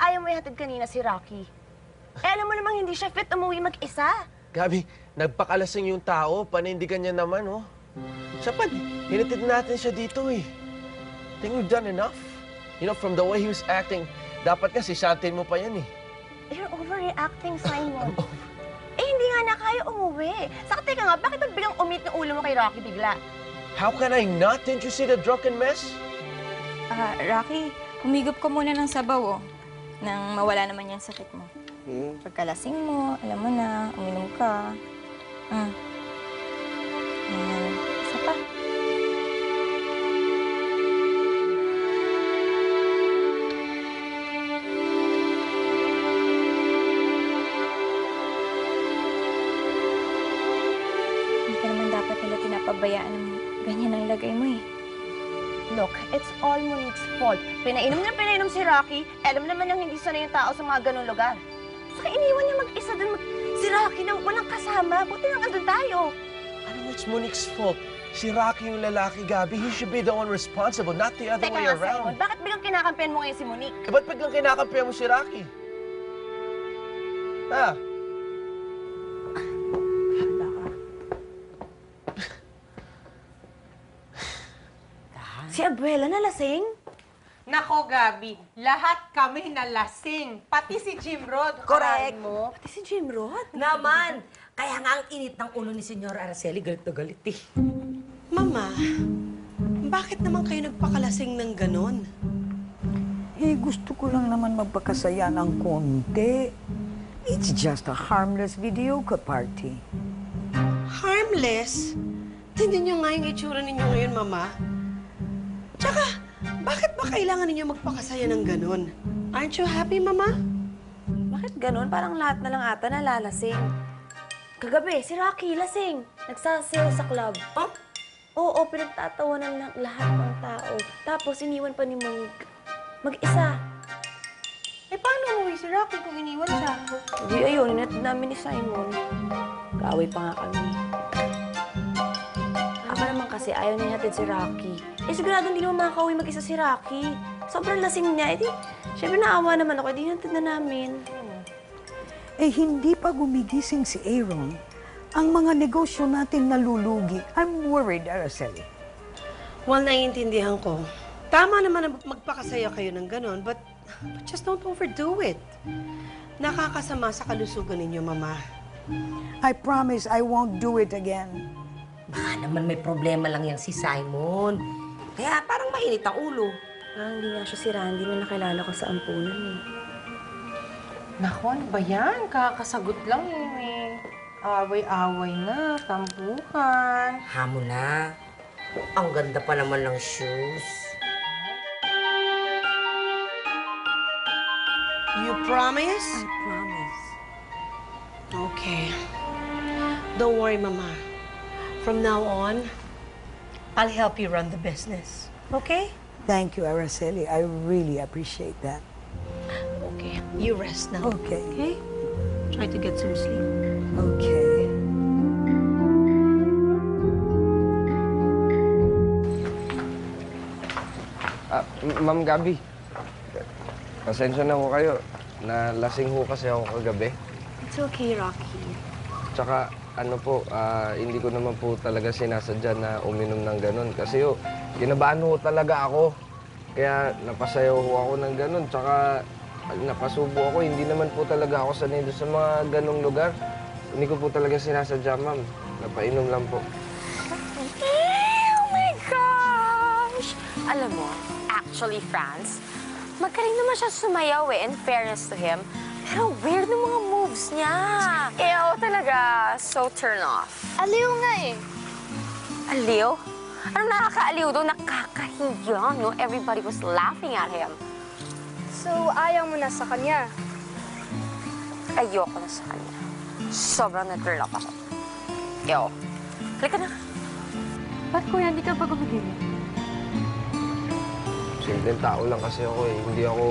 ayaw mo ihatid kanina si Rocky? Eh, alam mo namang hindi siya fit umuwi mag-isa. Gabi, nagpakalasing yung tao. Panindigan niya naman, oh. Siya pa, hinatid natin siya dito, eh. Think we've done enough? You know, from the way he was acting, dapat kasi shantin mo pa yan, eh. You're overreacting, Simon. Eh, hindi nga na kaya umuwi. Saka teka nga, bakit ba biglang umit ng ulo mo kay Rocky bigla? How can I not? Didn't you see the drunken mess? Rocky, humigop ka muna ng sabaw, oh. Nang mawala naman yung sakit mo. Pagkalasing mo, alam mo na, uminom ka. Ayan. Isa pa. Hindi ka naman dapat nila pinapabayaan ng ganyan ang lagay mo, eh. Look, it's all Monique's fault. Pinainom si Rocky. Alam naman nang hindi sanay yung tao sa mga ganung lugar. Saka iniwan niya mag-isa doon si Rocky nang walang kasama. Buti nang andun tayo. Ano mo, it's Monique's fault. Si Rocky yung lalaki, Gabi. He should be the one responsible, not the other way around. Simon, bakit biglang kinakampihan mo ngayon si Monique? Eh, ba't biglang kinakampihan mo si Rocky? Ha? Si Abuela nalasing? Nako, Gabi, lahat kami nalasing. Pati si Jim Rod. Correct. Akalain mo? Pati si Jim Rod? Naman! Kaya nga ang init ng ulo ni Senyor Araceli, galit na galit eh. Mama, bakit naman kayo nagpakalasing ng ganon? Eh, gusto ko lang naman magpakasaya ng konti. It's just a harmless videoke party. Harmless? Tingnan niyo nga yung itsura ninyo ngayon, Mama. Tsaka, bakit ba kailangan ninyo magpakasaya ng ganon? Aren't you happy, Mama? Bakit ganun? Parang lahat na lang ata nalalasing. Kagabi, si Rocky lasing. Nagsasayaw sa club. Oh? Oo, pinagtatawanan ng lahat ng tao. Tapos iniwan pa ni Monique. Mag-isa. Eh, paano umuwi si Rocky kung iniwan siya? Hindi, ayun. Inatid namin ni Simon. Kaaway pa nga kami. Ako naman kasi ayaw niya hatid si Rocky. Eh, sigurado hindi naman makakauwi mag-isa si Rocky. Sobrang lasing niya. Eh, di, syempre naawa naman ako. Di hatid na namin. Eh, hindi pa gumigising si Aaron. Ang mga negosyo natin nalulugi. I'm worried, Araceli. Well, naiintindihan ko. Tama naman na magpakasaya kayo ng ganon, but just don't overdo it. Nakakasama sa kalusugan ninyo, Mama. I promise I won't do it again. Baka naman may problema lang yan si Simon. Kaya parang mainit ang ulo. Parang hindi nga siya si Randy na nakilala ko sa ampunan eh. Nako, ano ba yan? Kakasagot lang yun eh. Away-away na, tambuhan. Hamon na. Ang ganda pa naman ng shoes. You promise? I promise. Okay. Don't worry, Mama. From now on, I'll help you run the business. Okay? Thank you, Araceli. I really appreciate that. Okay. You rest now. Okay. Okay? Try to get some sleep. Okay. Ma'am Gabi, pasensya na ho kayo. Nalasing ho kasi ako kagabi. It's okay, Rocky. Tsaka, ano po, hindi ko naman po talaga sinasadya na uminom ng ganun. Kasi ho, kinabahan ho talaga ako. Kaya napasayaw ho ako ng ganun. Tsaka, pag napasubo ako, hindi naman po talaga ako sanay doon sa mga ganung lugar. Hindi ko po talaga sinasadya, ma'am. Napainom lang po. Oh my gosh! Alam mo, actually, Franz, magaling naman siya sumayaw eh, in fairness to him. Pero weird ng mga moves niya. Ew, talaga. So turn off. Aliw nga eh. Aliw? Anong nakakaaliw doon? Nakakahiya, no? Everybody was laughing at him. So, ayaw mo na sa kanya? Ayoko na sa kanya. Sobrang na-turn off ako. Ew. Halika na. Ba't kuya, hindi ka ba gumigiling? Simpleng tao lang kasi ako eh. Hindi ako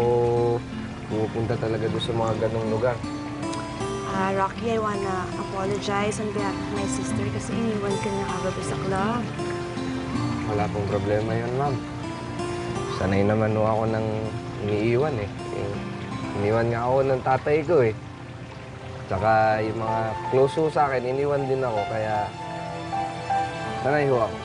pumupunta talaga doon sa mga ganung lugar. Rocky, I wanna apologize on behalf of my sister kasi iniwan ka niya kagabi sa club. Wala pong problema yun, ma'am. Sanay naman ho ako nang iniiwan eh. Iniwan nga ako ng tatay ko eh. Tsaka yung mga close ho sa akin, iniwan din ako, kaya sanay ho ako.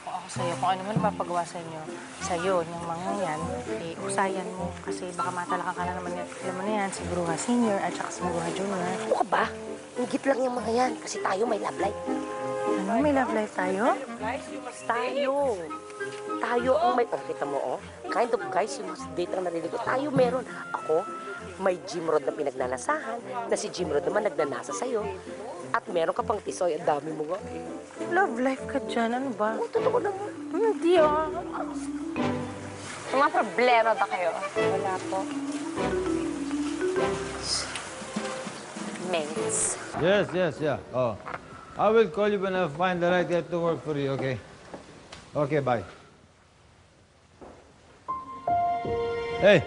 Kung ako sa'yo, kung ano man mapagawa sa inyo, sa'yo, yung mga yan, usayan mo. Kasi baka matalakan ka na naman yan. Alam mo na yan, si Bruja Senior at saka si Bruja Junior. Ano ka ba? Ingit lang yung mga yan kasi tayo may love life. Ano, may love life tayo? Tayo. Tayo ang may... Oh, kita mo, oh. Kind of guys you must date ang narinig ko. Tayo meron. Ako, may Jim Rod na pinagnanasahan, na si Jim Rod naman nagnanasa sa'yo. At meron ka pang tisoy, ang dami mo nga. Love life ka dyan, ano ba? Oh, totoo naman. Hindi, oh. May mga problema ba kayo? Wala po. Mates. Yes, yes, yeah. Oh. I will call you when I find the right guy to work for you, okay? Okay, bye. Hey!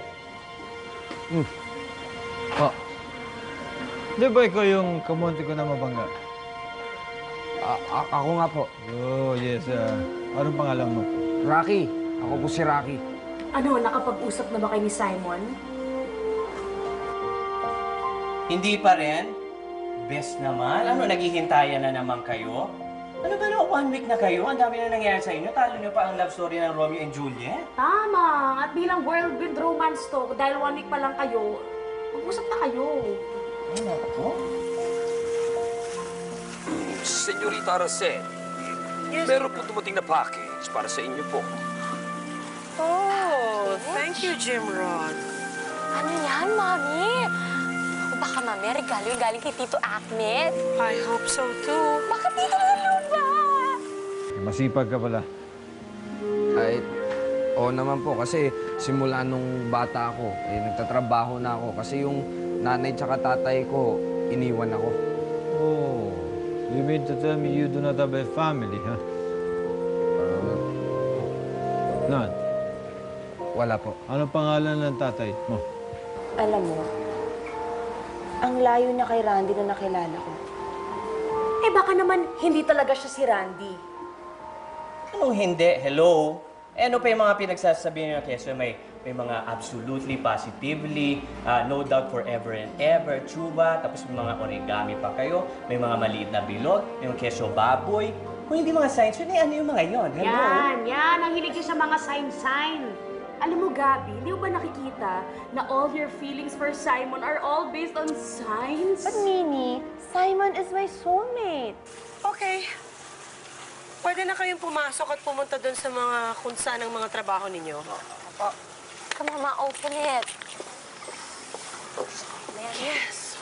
Oh. Di ba ikaw yung kamonte ko na mabangga? Ako nga po. Oh, yes. Anong pangalan mo? Rocky. Ako po si Rocky. Ano, nakapag-usap na ba kayo ni Simon? Hindi pa rin? Best naman. Ano, naghihintayan na naman kayo? Ano ba no, 1 week na kayo? Ang dami na nangyayari sa inyo. Talo niyo pa ang love story ng Romeo and Juliet. Tama! At bilang whirlwind romance to, dahil 1 week pa lang kayo, mag-usap na kayo. Ano ako? Senyorita Araceli, meron po dumating na package para sa inyo po. Oh, thank you, Jim Rod. Ano yan, Mami? O baka, Mami, regalo yung galing kay Tito Ahmed. I hope so, too. Bakit Tito Luluba? Masipag ka pala. Ay, oo naman po. Kasi simula nung bata ako, nagtatrabaho na ako. Kasi yung nanay tsaka tatay ko, iniwan ako. Oh, you mean to tell me you do not have a family, huh? None. Wala po. Ano pangalan ng tatay mo? Alam mo, ang layo na kay Randy na nakilala ko. Eh baka naman hindi talaga siya si Randy. Anong hindi? Hello? Eh, ano pa yung mga pinagsasabi niyo keso may mga absolutely, positively, no doubt forever and ever, chuba, tapos may mga origami pa kayo, may mga maliit na bilog, may mga keso baboy. Kung hindi mga signs, yun, ano yung mga yon? Hello? Yan. Ang hilig niya sa mga sign-sign. Alam mo, Gabi, hindi mo ba nakikita na all your feelings for Simon are all based on signs? But Nini, Simon is my soulmate. Okay. Pwede na kayong pumasok at pumunta doon sa mga kung saan ang mga trabaho ninyo. Come on, Ma, open it. Yes.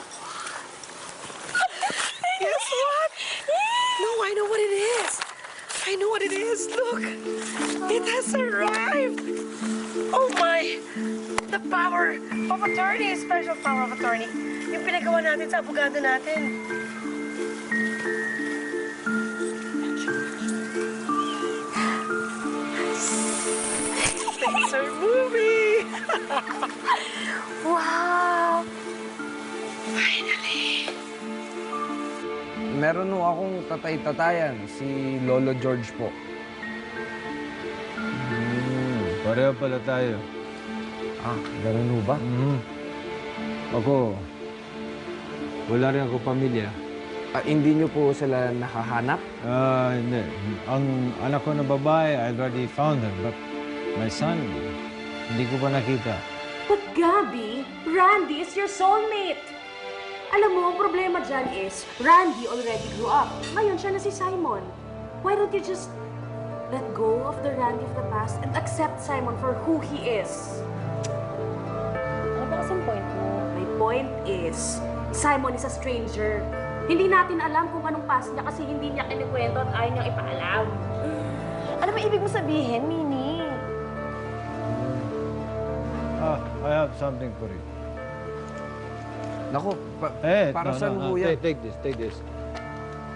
Guess what? No, I know what it is. I know what it is. Look, it has arrived. Oh my! The power of attorney, special power of attorney. Yung pinagawa natin sa abogado natin. It's our movie! Wow! Finally! Meron nung akong tatay-tatayan, si Lolo George po. Pareho pala tayo. Ah, ganun ho ba? Ako, wala rin ako pamilya. Hindi niyo po sila nakahanap? Hindi. Ang anak ko na babae, I already found her. But my son, hindi ko pa nakita. But Gabi, Randy is your soulmate. Alam mo, ang problema dyan is, Randy already grew up. Ngayon, siya na si Simon. Why don't you just let go of the Randy of the past and accept Simon for who he is? Ano ba kasing point mo? My point is, Simon is a stranger. Hindi natin alam kung anong past niya kasi hindi niya kinikwento at ayaw niyang ipaalam. Ano ba ibig mo sabihin, Nini? I have something for you. Naku, para saan ho yan? Take this.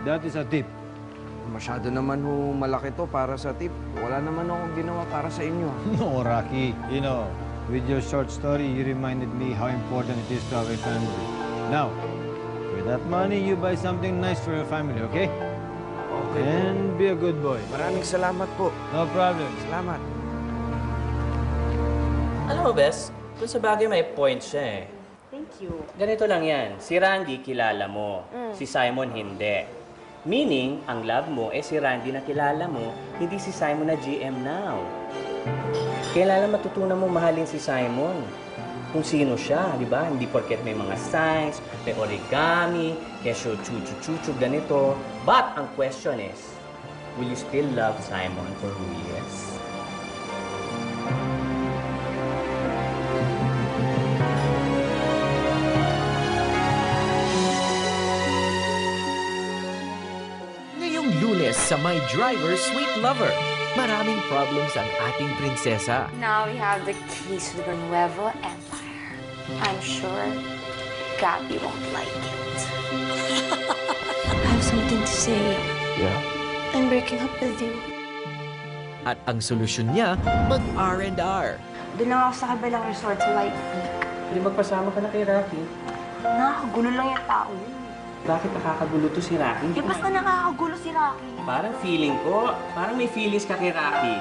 That is a tip. Masyado naman ho malaki to para sa tip. Wala naman akong ginawa para sa inyo. No, Rocky. You know, with your short story, you reminded me how important it is to have a family. Now, with That money, you buy something nice for your family, okay? Okay. And be a good boy. Maraming salamat po. No problem. Salamat. Alam mo, Bes, kung sa bagay may point siya eh. Thank you. Ganito lang yan. Si Randy kilala mo. Si Simon hindi. Meaning, ang love mo si Randy na kilala mo, hindi si Simon na GM now. Kailangan matutunan mo mahalin si Simon. Kung sino siya, di ba? Hindi porket may mga signs, may origami, kesyo chuchu-chuchu, ganito. But ang question is, will you still love Simon for who he is? Ngayong Lunes sa My Driver, Sweet Lover, maraming problems ang ating prinsesa. Now we have the keys to the Nuevo Empire. I'm sure Gabby won't like it. I have something to say. Yeah? I'm breaking up with you. At ang solusyon niya, mag-R&R. Doon lang ako sa kabilang resort sa White Peak. Hindi magpasama ka na kay Rocky. Nakakagulo lang yung tao yun. Bakit nakakagulo to si Rocky? Eh, basta nakakagulo si Rocky. Parang feeling ko, parang may feelings ka kay Rocky.